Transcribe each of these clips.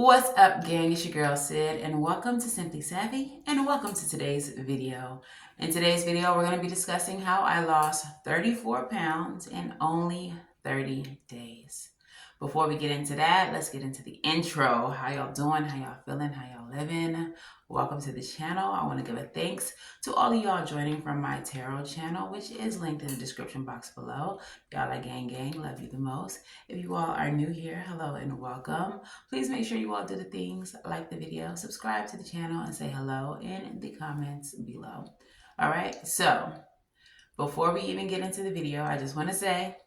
What's up, gang? It's your girl Sid, and welcome to Simply Savvy, and welcome to today's video. In today's video, we're going to be discussing how I lost 34 pounds in only 30 days. Before we get into that, let's get into the intro. How y'all doing? How y'all feeling? How y'all living? Welcome to the channel. I want to give a thanks to all of y'all joining from my tarot channel, which is linked in the description box below. Y'all are gang, love you the most. If you all are new here, hello and welcome. Please make sure you all do the things, like the video, subscribe to the channel, and say hello in the comments below. All right, so before we even get into the video, I just want to say,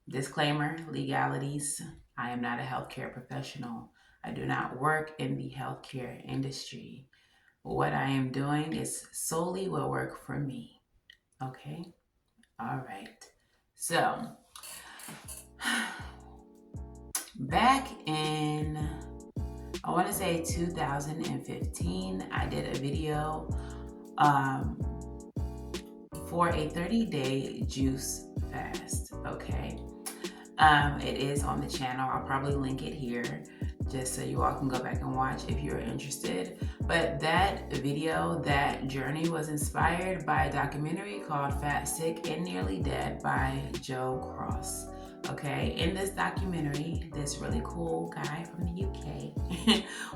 disclaimer, legalities. I am not a healthcare professional. I do not work in the healthcare industry. What I am doing is solely will work for me. Okay? All right. So, back in, I want to say 2015, I did a video for a 30-day juice fast. Okay. It is on the channel. I'll probably link it here just so you all can go back and watch if you're interested. But that video, that journey was inspired by a documentary called Fat, Sick, and Nearly Dead by Joe Cross. Okay, in this documentary, this really cool guy from the UK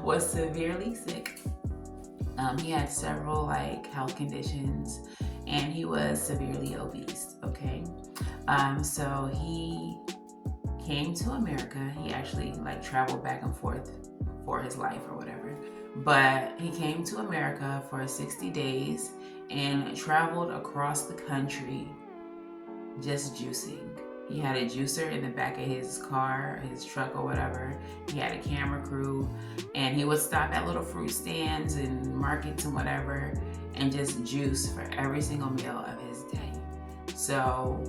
was severely sick. He had several health conditions and he was severely obese. Okay, so he came to America. He actually traveled back and forth for his life or whatever. But he came to America for 60 days and traveled across the country just juicing. He had a juicer in the back of his car, his truck or whatever. He had a camera crew and he would stop at little fruit stands and markets and whatever and just juice for every single meal of his day. So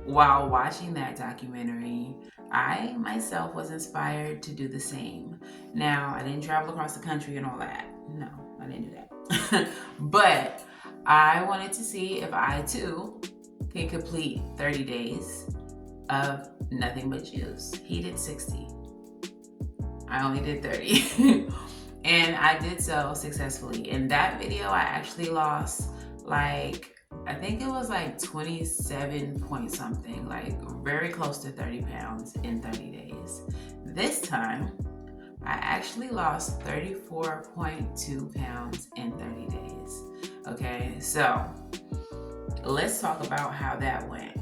while watching that documentary, I myself was inspired to do the same. Now, I didn't travel across the country and all that. No, I didn't do that. But I wanted to see if I too can complete 30 days of nothing but juice. He did 60. I only did 30. And I did so successfully. In that video, I actually lost I think it was 27 point something, very close to 30 pounds in 30 days. This time, I actually lost 34.2 pounds in 30 days. Okay, so let's talk about how that went.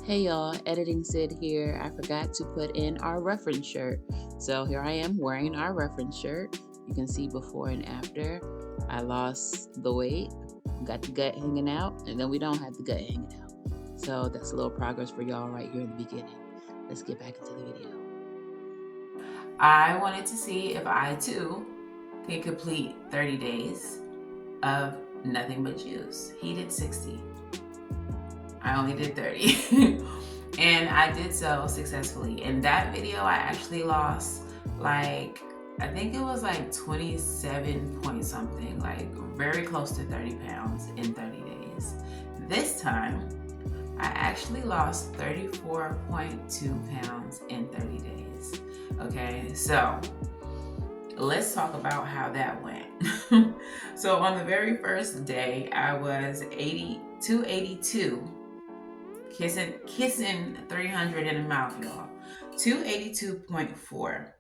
Hey y'all, Editing Sid here. I forgot to put in our reference shirt. So here I am wearing our reference shirt. You can see before and after. I lost the weight, got the gut hanging out, and then we don't have the gut hanging out. So that's a little progress for y'all right here in the beginning. Let's get back into the video. I wanted to see if I too can complete 30 days of nothing but juice. He did 60. I only did 30. And I did so successfully. In that video, I actually lost I think it was 27 point something, very close to 30 pounds in 30 days. This time, I actually lost 34.2 pounds in 30 days. Okay, so let's talk about how that went. So on the very first day, I was 282, kissing 300 in the mouth, y'all. 282.4.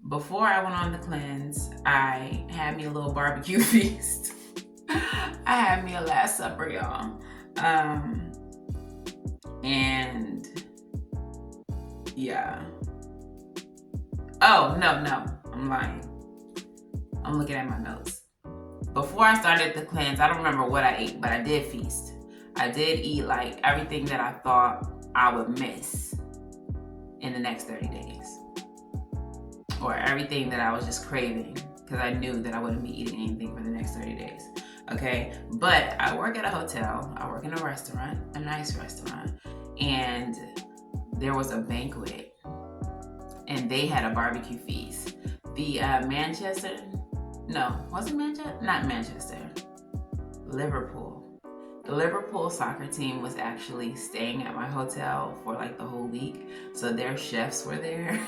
Before I went on the cleanse, I had me a little barbecue feast. I had me a Last Supper, y'all. And yeah. Oh, no, I'm lying. I'm looking at my notes. Before I started the cleanse, I don't remember what I ate, but I did feast. I did eat everything that I thought I would miss in the next 30 days. Or everything that I was just craving, because I knew that I wouldn't be eating anything for the next 30 days. Okay, but I work at a hotel, I work in a restaurant, a nice restaurant, and there was a banquet, and they had a barbecue feast. The Liverpool. The Liverpool soccer team was actually staying at my hotel for the whole week, so their chefs were there.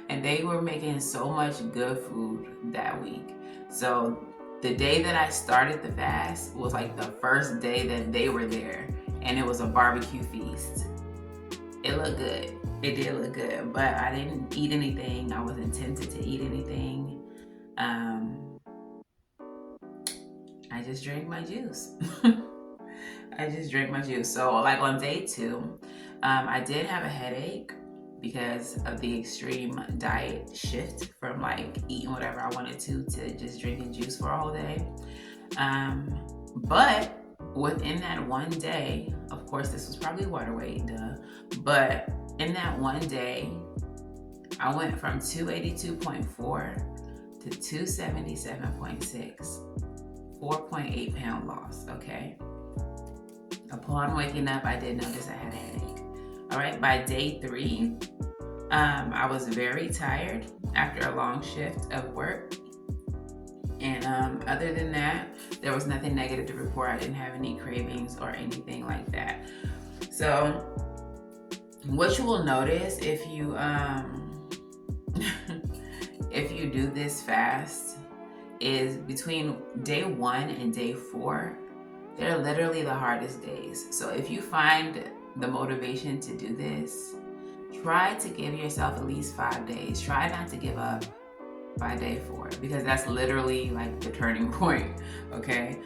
And they were making so much good food that week. So the day that I started the fast was like the first day that they were there, and it was a barbecue feast. It looked good. It did look good, but I didn't eat anything. I wasn't tempted to eat anything. I just drank my juice. I just drank my juice. So like on day 2, I did have a headache because of the extreme diet shift from like eating whatever I wanted to just drinking juice for a whole day. But within that one day, of course, this was probably water weight, but in that one day, I went from 282.4 to 277.6, 4.8 pound loss, okay? Upon waking up, I did notice I had a headache. All right, by day 3, I was very tired after a long shift of work. And other than that, there was nothing negative to report. I didn't have any cravings or anything like that. So what you will notice if you if you do this fast is between day 1 and day 4, they're literally the hardest days. So if you find the motivation to do this, try to give yourself at least 5 days. Try not to give up by day 4, because that's literally like the turning point, okay?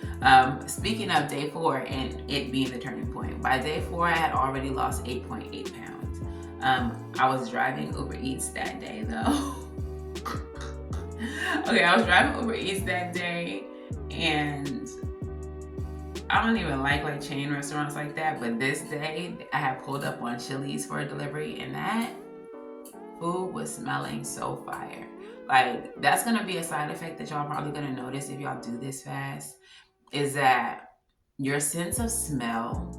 Speaking of day 4 and it being the turning point, by day 4 I had already lost 8.8 pounds. I was driving Uber Eats that day though. Okay, I was driving Uber Eats that day, and I don't even like chain restaurants like that, but this day I had pulled up on Chili's for a delivery, and that food was smelling so fire. Like, that's gonna be a side effect that y'all probably gonna notice if y'all do this fast, is that your sense of smell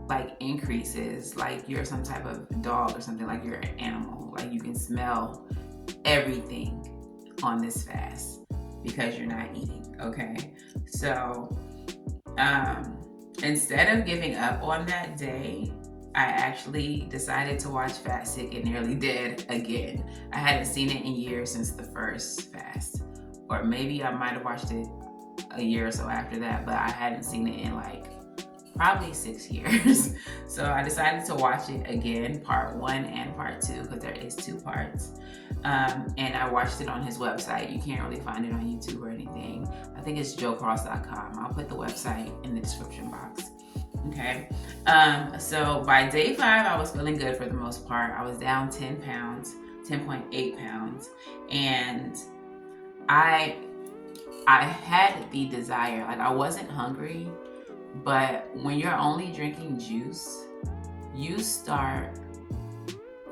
like increases, like you're some type of dog or something, like you're an animal. Like you can smell everything on this fast because you're not eating, okay? So instead of giving up on that day, I actually decided to watch Fat, Sick, and Nearly Dead again. I hadn't seen it in years since the first fast, or maybe I might have watched it a year or so after that, but I hadn't seen it in like probably 6 years. So I decided to watch it again, part 1 and part 2, because there is 2 parts. And I watched it on his website. You can't really find it on YouTube or anything. I think it's joecross.com. I'll put the website in the description box. Okay. So by day 5, I was feeling good for the most part. I was down 10 pounds, 10.8 pounds. And I had the desire, like I wasn't hungry, but when you're only drinking juice, you start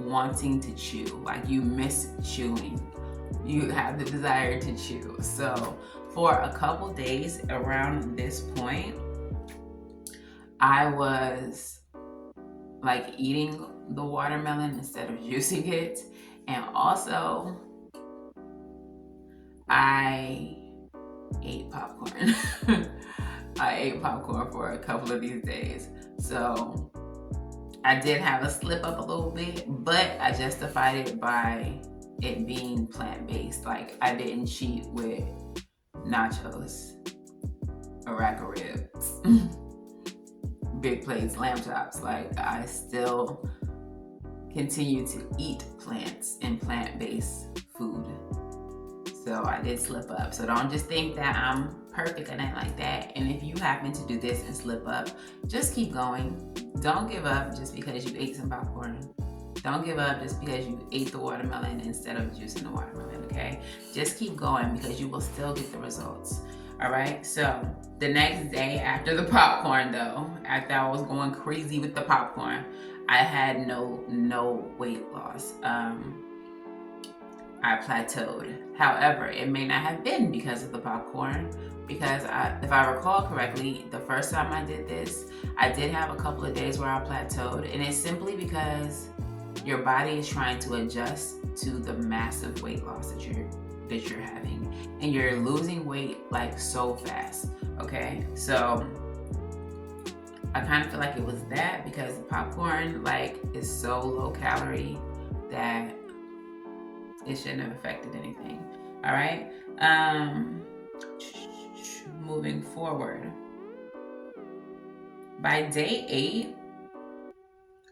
wanting to chew. Like you miss chewing. You have the desire to chew. So for a couple days around this point, I was like eating the watermelon instead of juicing it. And also I ate popcorn. I ate popcorn for a couple of these days. So I did have a slip up a little bit, but I justified it by it being plant-based. Like I didn't cheat with nachos, a rack of ribs, big plates, lamb chops. Like I still continue to eat plants and plant-based food. So I did slip up. So don't just think that I'm perfect or nothing like that. And if you happen to do this and slip up, just keep going. Don't give up just because you ate some popcorn. Don't give up just because you ate the watermelon instead of juicing the watermelon, okay? Just keep going because you will still get the results. All right, so the next day after the popcorn though, after I was going crazy with the popcorn, I had no weight loss. I plateaued. However, it may not have been because of the popcorn, because if I recall correctly, the first time I did this, I did have a couple of days where I plateaued, and it's simply because your body is trying to adjust to the massive weight loss that you're having, and you're losing weight like so fast. Okay, so I kind of feel like it was that because popcorn like is so low calorie that it shouldn't have affected anything. All right. Moving forward, by day 8,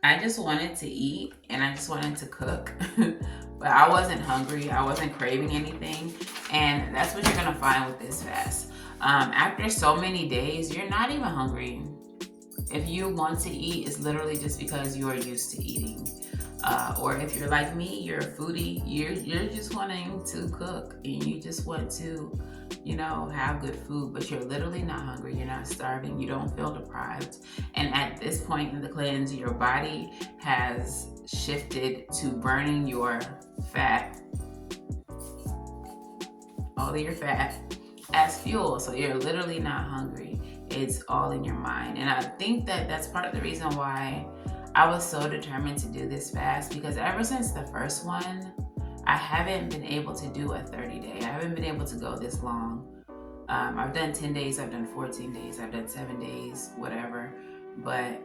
I just wanted to eat and I just wanted to cook. But I wasn't hungry. I wasn't craving anything. And that's what you're going to find with this fast. After so many days, you're not even hungry. If you want to eat, it's literally just because you are used to eating. Or if you're like me, you're a foodie, you're just wanting to cook and you just want to, have good food, but you're literally not hungry, you're not starving, you don't feel deprived. And at this point in the cleanse, your body has shifted to burning your fat, all of your fat, as fuel. So you're literally not hungry. It's all in your mind. And I think that that's part of the reason why I was so determined to do this fast, because ever since the first one, I haven't been able to do a 30-day. I haven't been able to go this long. I've done 10 days, I've done 14 days, I've done 7 days, whatever. But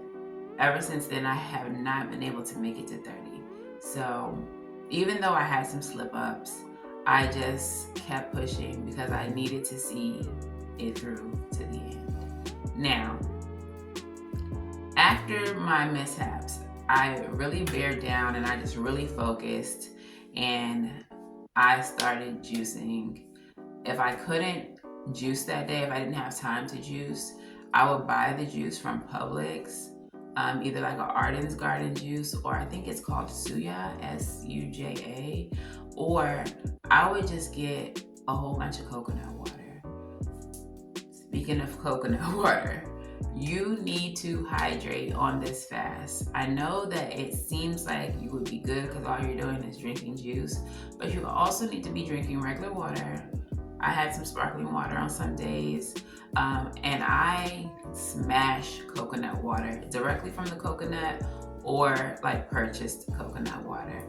ever since then, I have not been able to make it to 30. So even though I had some slip ups, I just kept pushing because I needed to see it through to the end. Now, after my mishaps, I really bared down and I just really focused and I started juicing. If I couldn't juice that day, if I didn't have time to juice, I would buy the juice from Publix, either like an Arden's Garden juice, or I think it's called Suja, S-U-J-A, or I would just get a whole bunch of coconut water. Speaking of coconut water, you need to hydrate on this fast. I know that it seems like you would be good because all you're doing is drinking juice, but you also need to be drinking regular water. I had some sparkling water on some days, and I smash coconut water directly from the coconut or like purchased coconut water,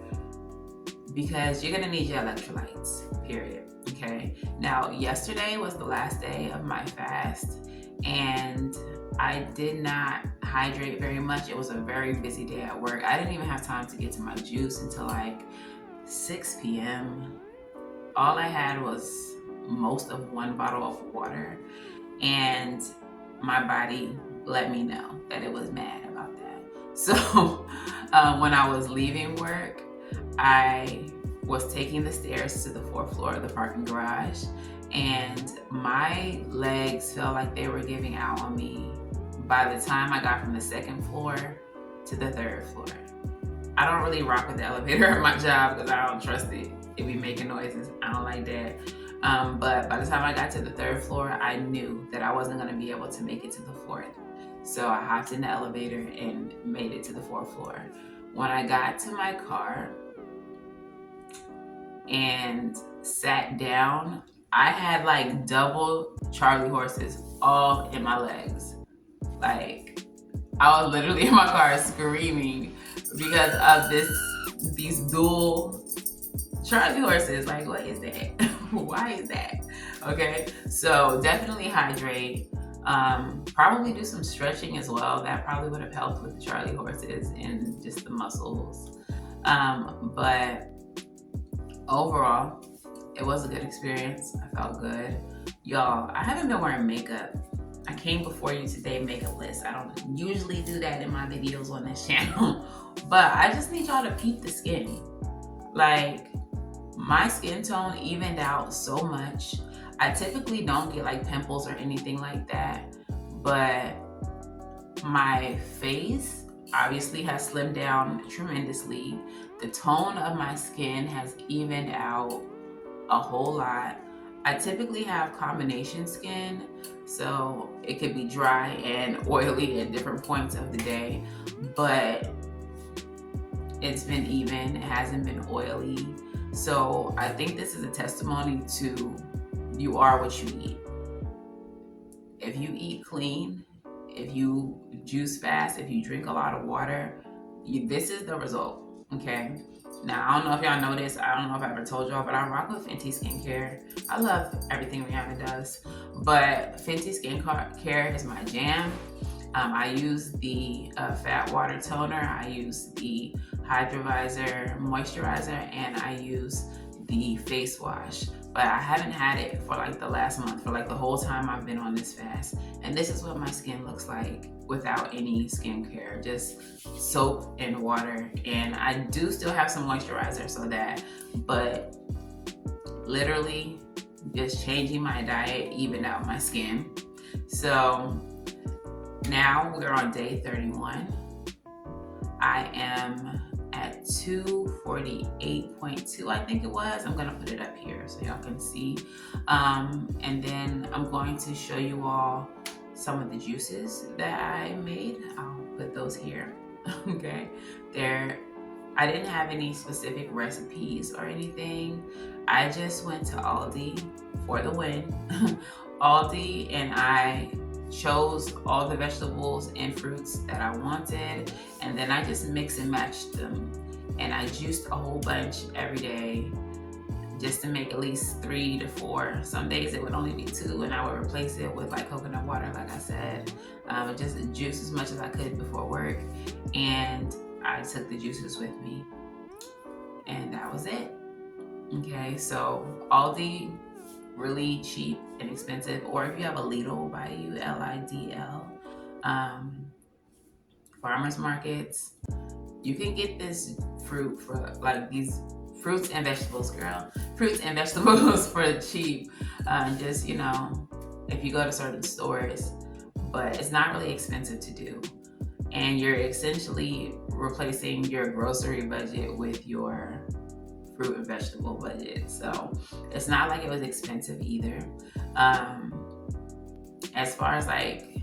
because you're gonna need your electrolytes, period. Okay. Now, yesterday was the last day of my fast, and I did not hydrate very much. It was a very busy day at work. I didn't even have time to get to my juice until like 6 p.m. All I had was most of 1 bottle of water, and my body let me know that it was mad about that. So when I was leaving work, I was taking the stairs to the 4th floor of the parking garage, and my legs felt like they were giving out on me by the time I got from the 2nd floor to the 3rd floor. I don't really rock with the elevator at my job because I don't trust it. It be making noises. I don't like that. But by the time I got to the 3rd floor, I knew that I wasn't going to be able to make it to the 4th. So I hopped in the elevator and made it to the 4th floor. When I got to my car and sat down, I had like double Charlie horses all in my legs. Like, I was literally in my car screaming because of these dual Charlie horses. Like, what is that? Why is that? Okay, so definitely hydrate. Probably do some stretching as well. That probably would have helped with the Charlie horses and just the muscles. But overall, it was a good experience. I felt good. Y'all, I haven't been wearing makeup. I came before you today makeupless. I don't usually do that in my videos on this channel, but I just need y'all to peep the skin. Like, my skin tone evened out so much. I typically don't get like pimples or anything like that, but my face obviously has slimmed down tremendously. The tone of my skin has evened out a whole lot. I typically have combination skin, so it could be dry and oily at different points of the day, but it's been even. It hasn't been oily. So I think this is a testimony to you are what you eat. If you eat clean, if you juice fast, if you drink a lot of water, this is the result, okay? Now, I don't know if y'all know this. I don't know if I ever told y'all, but I rock with Fenty Skincare. I love everything Rihanna does, but Fenty Skincare is my jam. I use the Fat Water Toner. I use the Hydrovisor Moisturizer, and I use the face wash, but I haven't had it for like the last month, for like the whole time I've been on this fast. And this is what my skin looks like without any skincare, just soap and water. And I do still have some moisturizer, so that, but literally just changing my diet evened out my skin. So now we're on day 31. I am at 248.2, I think it was. I'm gonna put it up here so y'all can see. And then I'm going to show you all some of the juices that I made. I'll put those here, okay? I didn't have any specific recipes or anything. I just went to Aldi for the win. Aldi, and I chose all the vegetables and fruits that I wanted, and then I just mix and matched them. And I juiced a whole bunch every day just to make at least 3 to 4. Some days it would only be 2, and I would replace it with like coconut water, like I said. Just juice as much as I could before work, and I took the juices with me, and that was it. Okay, so Aldi, really cheap and expensive, or if you have a Lidl by you, Lidl, farmers markets, you can get this fruit for like these fruits and vegetables, girl, fruits and vegetables for cheap. Just, you know, if you go to certain stores, but it's not really expensive to do. And you're essentially replacing your grocery budget with your fruit and vegetable budget. So it's not like it was expensive either. As far as like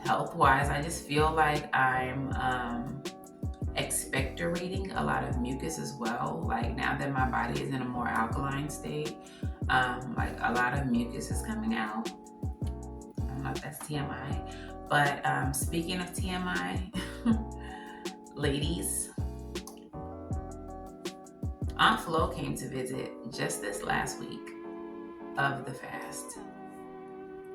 health wise, I just feel like I'm expectorating a lot of mucus as well. Like now that my body is in a more alkaline state, like a lot of mucus is coming out. I don't know if that's TMI, but speaking of TMI, ladies, Aunt Flo came to visit just this last week of the fast.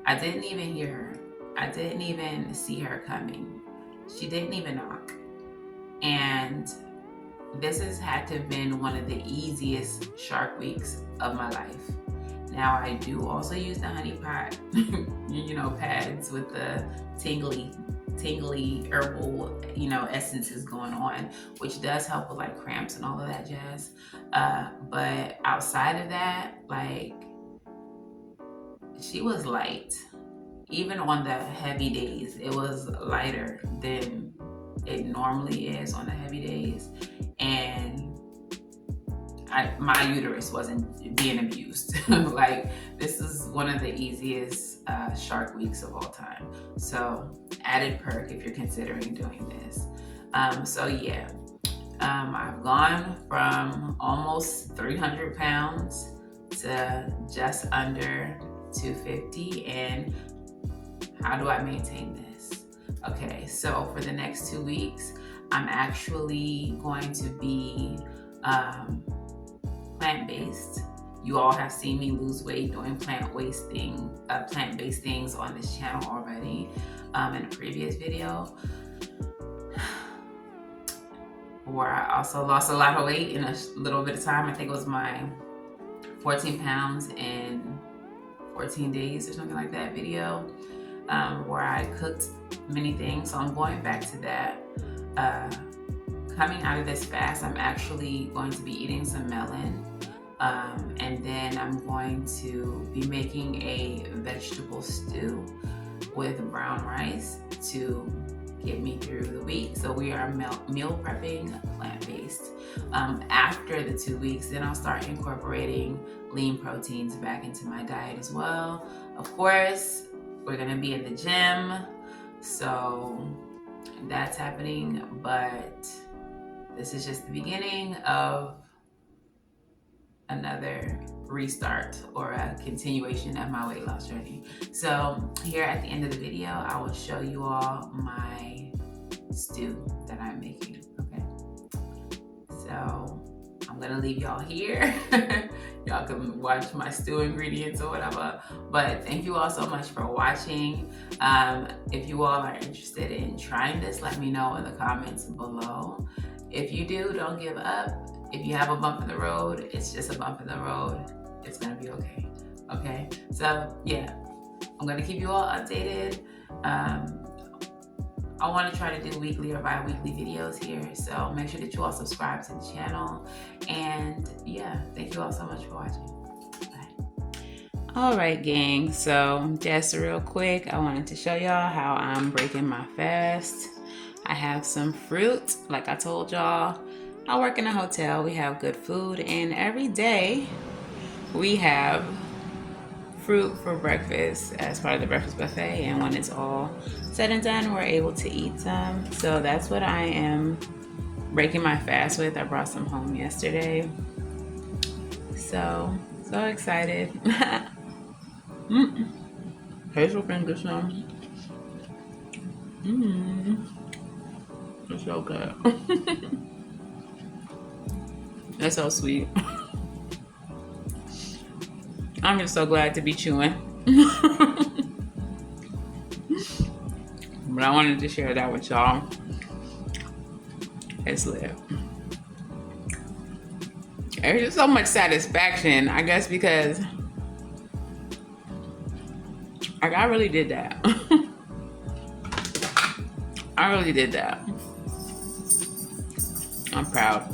I didn't even hear her. I didn't even see her coming. She didn't even knock. And this has had to have been one of the easiest shark weeks of my life. Now I do also use the honey pot, you know, pads with the tingly herbal, you know, essences going on, which does help with like cramps and all of that jazz. But outside of that, like, she was light. Even on the heavy days, it was lighter than it normally is on the heavy days. And my uterus wasn't being abused. Like, this is one of the easiest shark weeks of all time. So added perk if you're considering doing this. So yeah, I've gone from almost 300 pounds to just under 250. And how do I maintain this? Okay, so for the next 2 weeks, I'm actually going to be plant-based. You all have seen me lose weight doing plant-based things on this channel already in a previous video, where I also lost a lot of weight in a little bit of time. I think it was my 14 pounds in 14 days or something like that video, where I cooked many things. So I'm going back to that. Coming out of this fast, I'm actually going to be eating some melon. And then I'm going to be making a vegetable stew with brown rice to get me through the week. So we are meal prepping plant-based. After the 2 weeks, then I'll start incorporating lean proteins back into my diet as well. Of course, we're gonna be in the gym, so that's happening, but this is just the beginning of another restart or a continuation of my weight loss journey. So here at the end of the video, I will show you all my stew that I'm making, okay? So I'm gonna leave y'all here. Y'all can watch my stew ingredients or whatever. But thank you all so much for watching. If you all are interested in trying this, let me know in the comments below. If you do, don't give up. if you have a bump in the road, it's just a bump in the road. It's gonna be okay. Okay, so yeah, I'm gonna keep you all updated. I want to try to do weekly or bi-weekly videos here, so make sure that you all subscribe to the channel. And yeah, thank you all so much for watching. All right, gang, so just real quick, I wanted to show y'all how I'm breaking my fast. I have some fruit, like I told y'all. I work in a hotel, we have good food, and every day we have fruit for breakfast as part of the breakfast buffet, and when it's all said and done, we're able to eat some. So that's what I am breaking my fast with. I brought some home yesterday. So excited. Hazel can get some. It's so good. That's so sweet. I'm just so glad to be chewing. But I wanted to share that with y'all. It's lit. There's just so much satisfaction, I guess, because like I really did that. I really did that. I'm proud.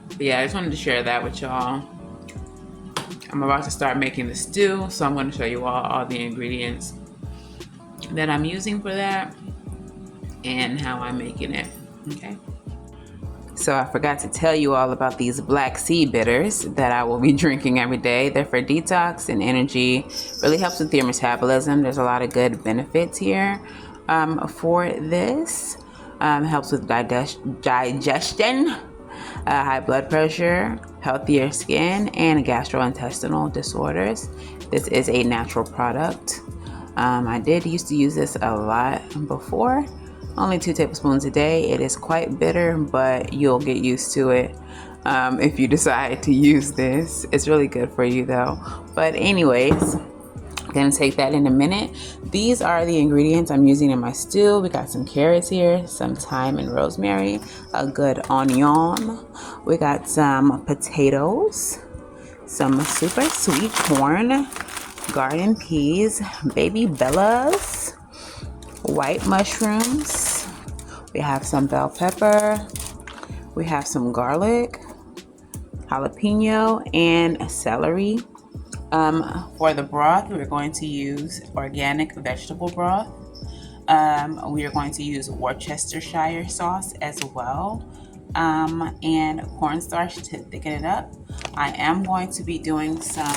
But yeah, I just wanted to share that with y'all. I'm about to start making the stew, so I'm going to show you all the ingredients that I'm using for that and how I'm making it. Okay. So I forgot to tell you all about these black sea bitters that I will be drinking every day. They're for detox and energy. Really helps with your metabolism. There's a lot of good benefits here for this. Helps with digestion, high blood pressure, healthier skin, and gastrointestinal disorders. This is a natural product. I used to use this a lot before. Only 2 tablespoons a day. It is quite bitter, but you'll get used to it if you decide to use this. It's really good for you though. But anyways, I'm gonna take that in a minute. These are the ingredients I'm using in my stew. We got some carrots here, some thyme and rosemary, a good onion. We got some potatoes, some super sweet corn, garden peas, baby bellas, white mushrooms. We have some bell pepper. We have some garlic, jalapeno, and celery. For the broth, we're going to use organic vegetable broth. We are going to use Worcestershire sauce as well, and cornstarch to thicken it up. I am going to be doing some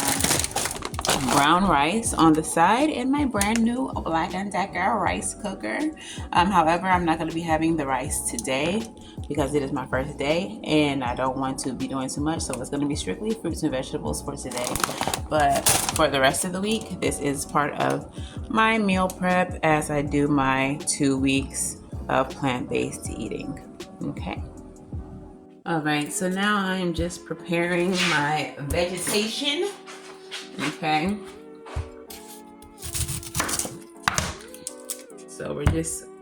brown rice on the side in my brand new Black & Decker rice cooker. However, I'm not going to be having the rice today because it is my first day and I don't want to be doing too much, so it's going to be strictly fruits and vegetables for today. But for the rest of the week, this is part of my meal prep as I do my 2 weeks of plant-based eating. Okay. All right, so now I am just preparing my vegetation. Okay, so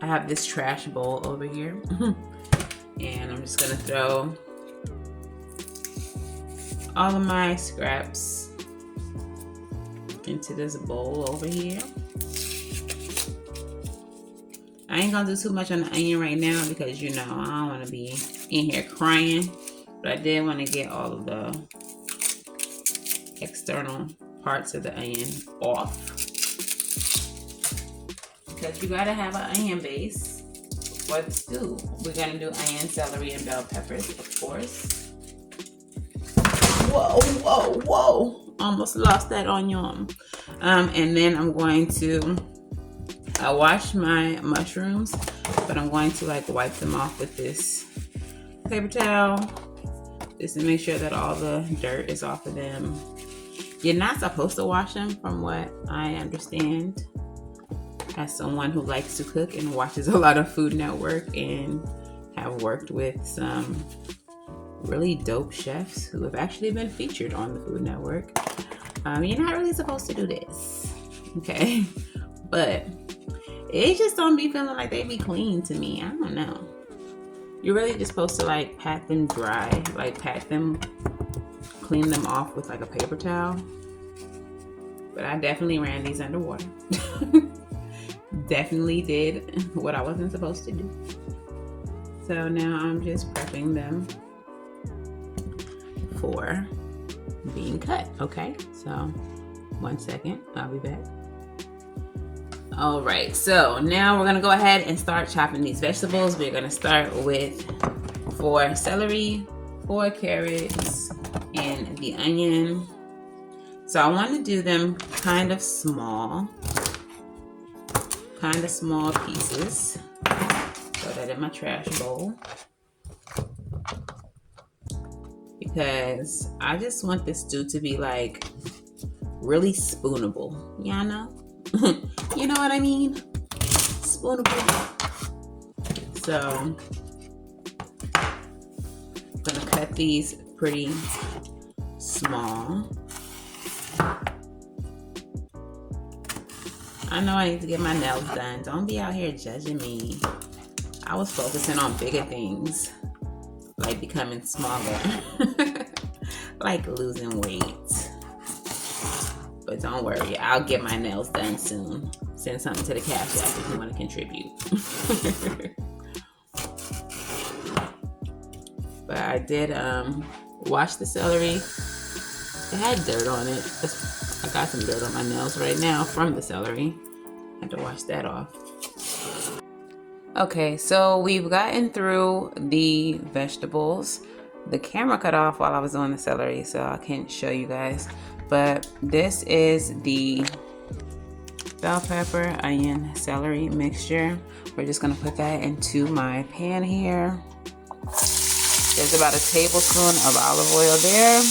I have this trash bowl over here and I'm just gonna throw all of my scraps into this bowl over here. I ain't gonna do too much on the onion right now because I don't want to be in here crying, but I did want to get all of the external parts of the onion off because you gotta have an onion base for the stew. We're gonna do onion, celery, and bell peppers, of course. Whoa, almost lost that onion. And then I'm going to wash my mushrooms, but I'm going to wipe them off with this paper towel just to make sure that all the dirt is off of them. You're not supposed to wash them, from what I understand, as someone who likes to cook and watches a lot of Food Network and have worked with some really dope chefs who have actually been featured on the Food Network. You're not really supposed to do this, okay? But it just don't be feeling like they be clean to me. I don't know. you're really just supposed to like pat them dry, like pat them, clean them off with like a paper towel. But I definitely ran these underwater. Definitely did what I wasn't supposed to do. So now I'm just prepping them for being cut. Okay, so 1 second, I'll be back. All right, so now we're gonna go ahead and start chopping these vegetables. We're gonna start with 4 celery, 4 carrots, and the onion. So I want to do them kind of small pieces. Throw that in my trash bowl because I just want this stew to be like really spoonable. Y'all know? You know what I mean? Spoonable. So I'm gonna cut these pretty small. I know I need to get my nails done. Don't be out here judging me. I was focusing on bigger things, like becoming smaller, like losing weight. But don't worry, I'll get my nails done soon. Send something to the Cash App if you want to contribute. But I did wash the celery. It had dirt on it. I got some dirt on my nails right now from the celery. I had to wash that off. Okay, so we've gotten through the vegetables. The camera cut off while I was doing the celery, so I can't show you guys. But this is the bell pepper, onion, celery mixture. We're just gonna put that into my pan here. There's about a tablespoon of olive oil there.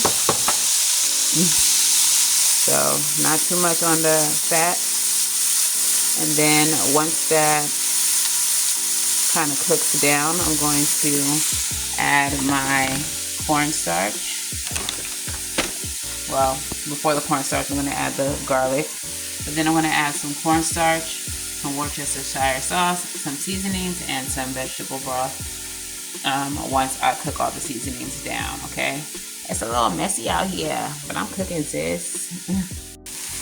So not too much on the fat. And then once that kind of cooks down, I'm going to add my cornstarch. Well, before the cornstarch, I'm going to add the garlic. But then I'm going to add some cornstarch, some Worcestershire sauce, some seasonings, and some vegetable broth once I cook all the seasonings down, okay? It's a little messy out here, but I'm cooking, sis.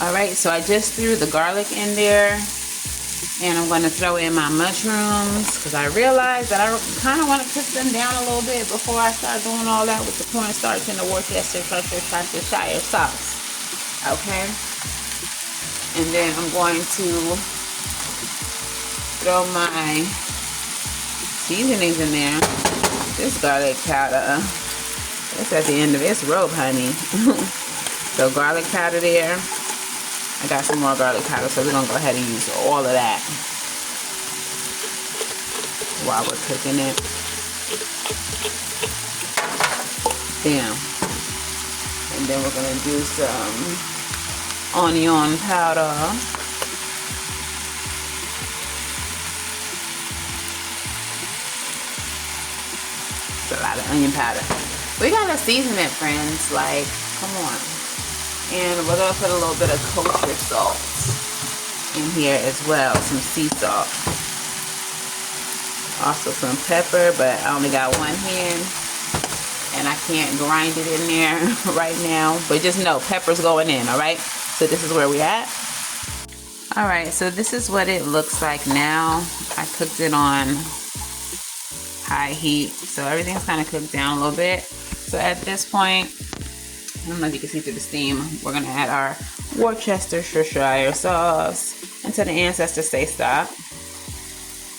All right, so I just threw the garlic in there. And I'm going to throw in my mushrooms because I realized that I kind of want to cook them down a little bit before I start doing all that with the cornstarch and the Worcestershire sauce. Okay? And then I'm going to throw my seasonings in there. This garlic powder, it's at the end of its rope, honey. So garlic powder there. I got some more garlic powder, so we're going to go ahead and use all of that while we're cooking it. Damn. And then we're going to do some onion powder. It's a lot of onion powder. We got to season it, friends. Like, come on. And we're going to put a little bit of kosher salt in here as well, some sea salt. Also some pepper, but I only got one hand and I can't grind it in there right now. But just know, pepper's going in, all right? So this is where we're at. All right, so this is what it looks like now. I cooked it on high heat, so everything's kind of cooked down a little bit. So at this point, I don't know if you can see through the steam, we're gonna add our Worcestershire sauce until the ancestors say stop.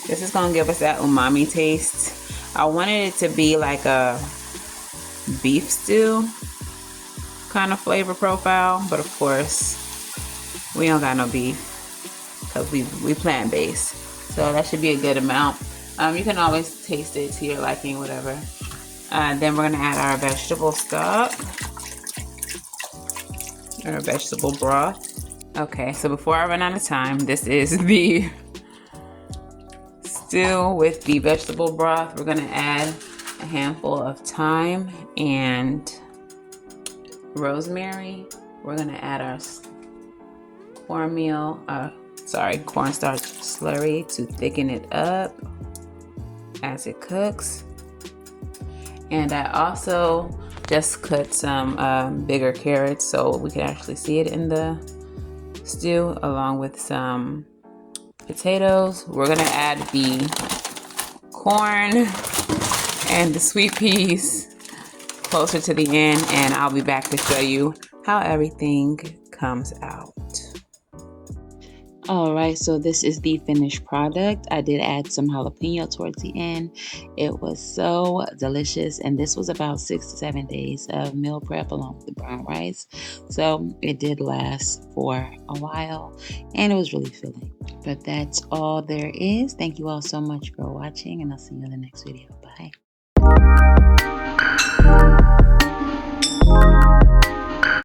This is gonna give us that umami taste. I wanted it to be like a beef stew kind of flavor profile, but of course we don't got no beef because we plant-based, so that should be a good amount. You can always taste it to your liking, whatever. Then we're gonna add our vegetable stock, our vegetable broth. Okay, so before I run out of time, this is the stew with the vegetable broth. We're gonna add a handful of thyme and rosemary. We're gonna add our cornstarch slurry to thicken it up as it cooks. And I also just cut some bigger carrots so we can actually see it in the stew, along with some potatoes. We're gonna add the corn and the sweet peas closer to the end, and I'll be back to show you how everything comes out. All right, so this is the finished product. I did add some jalapeno towards the end. It was so delicious, and this was about 6 to 7 days of meal prep along with the brown rice. So it did last for a while, and it was really filling. But that's all there is. Thank you all so much for watching, and I'll see you in the next video. Bye.